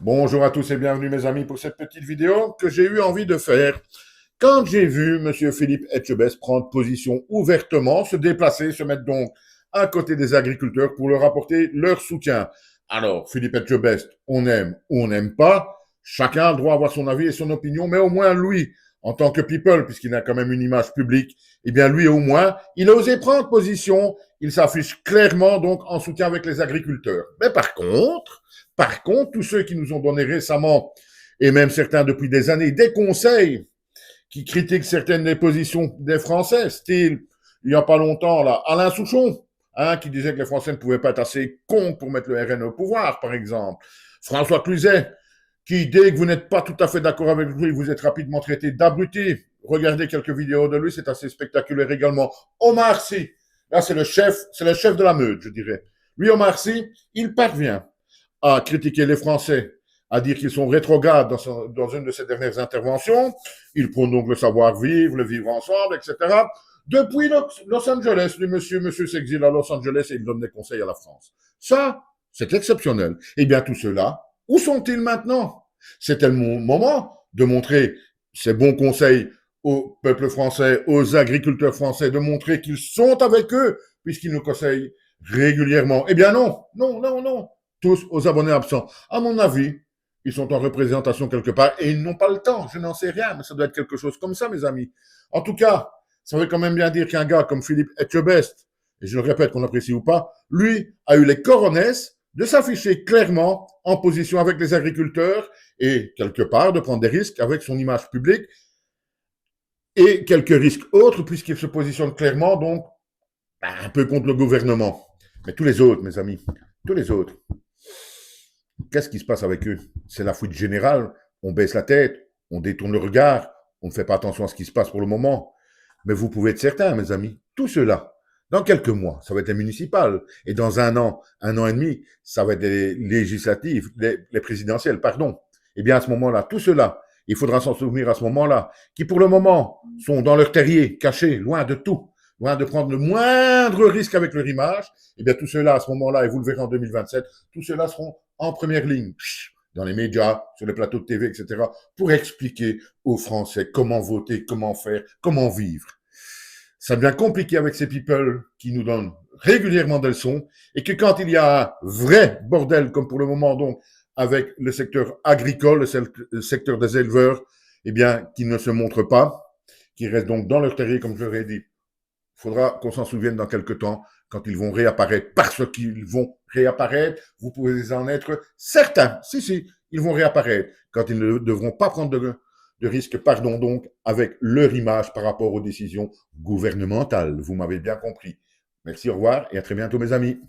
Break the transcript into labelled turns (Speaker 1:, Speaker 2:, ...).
Speaker 1: Bonjour à tous et bienvenue mes amis pour cette petite vidéo que j'ai eu envie de faire quand j'ai vu M. Philippe Etchebest prendre position ouvertement, se déplacer, se mettre donc à côté des agriculteurs pour leur apporter leur soutien. Alors, Philippe Etchebest, on aime ou on n'aime pas, chacun a le droit d'avoir son avis et son opinion, mais au moins lui, en tant que people, puisqu'il a quand même une image publique, eh bien lui au moins, il a osé prendre position, il s'affiche clairement donc en soutien avec les agriculteurs. Mais par contre, tous ceux qui nous ont donné récemment, et même certains depuis des années, des conseils qui critiquent certaines des positions des Français, style, il n'y a pas longtemps, là, Alain Souchon, qui disait que les Français ne pouvaient pas être assez cons pour mettre le RN au pouvoir, par exemple. François Cluzet, qui, dès que vous n'êtes pas tout à fait d'accord avec lui, vous êtes rapidement traité d'abruti. Regardez quelques vidéos de lui, c'est assez spectaculaire également. Omar Sy, là c'est le chef de la meute, je dirais. Lui, Omar Sy, il parvient à critiquer les Français, à dire qu'ils sont rétrogrades dans une de ses dernières interventions. Il prône donc le savoir-vivre, le vivre ensemble, etc. Depuis Los Angeles, monsieur s'exile à Los Angeles et il donne des conseils à la France. Ça, c'est exceptionnel. Eh bien, tout cela, où sont-ils maintenant? C'était le moment de montrer ces bons conseils au peuple français, aux agriculteurs français, de montrer qu'ils sont avec eux, puisqu'ils nous conseillent régulièrement. Eh bien non, non, non, non. Tous aux abonnés absents. À mon avis, ils sont en représentation quelque part et ils n'ont pas le temps. Je n'en sais rien, mais ça doit être quelque chose comme ça, mes amis. En tout cas, ça veut quand même bien dire qu'un gars comme Philippe Etchebest, et je le répète qu'on apprécie ou pas, lui a eu les coronesses de s'afficher clairement en position avec les agriculteurs et quelque part de prendre des risques avec son image publique et quelques risques autres puisqu'il se positionne clairement donc un peu contre le gouvernement. Mais tous les autres, mes amis, tous les autres, qu'est-ce qui se passe avec eux? C'est la fuite générale. On baisse la tête, on détourne le regard, on ne fait pas attention à ce qui se passe pour le moment. Mais vous pouvez être certains, mes amis, tout cela, dans quelques mois, ça va être les municipales. Et dans un an et demi, ça va être les législatives, les présidentielles, pardon. Eh bien, à ce moment-là, tout cela, il faudra s'en souvenir à ce moment-là, qui pour le moment sont dans leur terrier, cachés, loin de tout, loin de prendre le moindre risque avec leur image. Eh bien, tout cela, à ce moment-là, et vous le verrez en 2027, tout cela seront en première ligne, dans les médias, sur les plateaux de TV, etc., pour expliquer aux Français comment voter, comment faire, comment vivre. Ça devient compliqué avec ces people qui nous donnent régulièrement des leçons et que quand il y a un vrai bordel, comme pour le moment donc, avec le secteur agricole, le secteur des éleveurs, eh bien, qui ne se montrent pas, qui restent donc dans leur terrier, comme je l'aurais dit. Il faudra qu'on s'en souvienne dans quelques temps, quand ils vont réapparaître, parce qu'ils vont réapparaître, vous pouvez en être certains. Si, si, ils vont réapparaître, quand ils ne devront pas prendre de risques, pardon donc, avec leur image par rapport aux décisions gouvernementales. Vous m'avez bien compris. Merci, au revoir et à très bientôt mes amis.